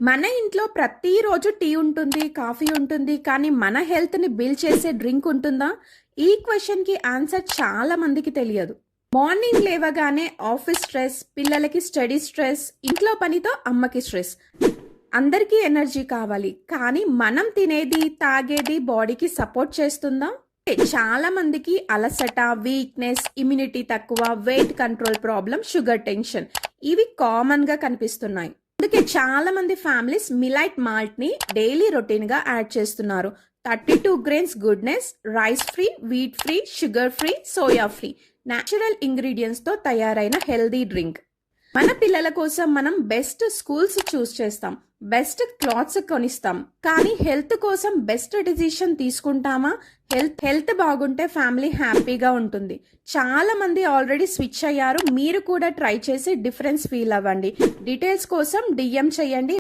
మన ఇంట్లో ప్రతిరోజు టీ ఉంటుంది, కాఫీ ఉంటుంది. కానీ మన హెల్త్‌ని బిల్డ్ చేసే డ్రింక్ ఉంటుందా? ఈ క్వెషన్‌కి ఆన్సర్ చాలా మందికి తెలియదు. మార్నింగ్ లేవగానే ఆఫీస్ స్ట్రెస్, పిల్లలకి స్టడీ స్ట్రెస్, ఇంట్లో పనితో అమ్మకి స్ట్రెస్. అందరికీ ఎనర్జీ కావాలి. కానీ మనం తినేది, తాగేది బాడీకి సపోర్ట్ చేస్తుందా? చాలా మందికి అలసట, వీక్‌నెస్, ఇమ్యూనిటీ తక్కువ, weight control problem, sugar tension ఇవి కామన్‌గా కనిపిస్తున్నాయి. అందుకే చాలా మంది ఫ్యామిలీస్ మిలైట్ మాల్ట్ ని డైలీ రొటీన్ గా యాడ్ చేస్తున్నారు. 32 grains goodness, rice free, wheat free, sugar free, soya free, natural ingredients తో తయారైన హెల్దీ డ్రింక్. మన పిల్లల కోసం మనం బెస్ట్ స్కూల్స్ చూస్ చేస్తాం, బెస్ట్ క్లాత్స్ కొనిస్తాం. కానీ హెల్త్ కోసం బెస్ట్ డిసిషన్ తీసుకుంటామా? హెల్త్ బాగుంటే ఫ్యామిలీ హ్యాపీగా ఉంటుంది. చాలా మంది ఆల్రెడీ స్విచ్ అయ్యారు. మీరు కూడా ట్రై చేసి డిఫరెన్స్ ఫీల్ అవ్వండి. డీటెయిల్స్ కోసం డిఎం చేయండి.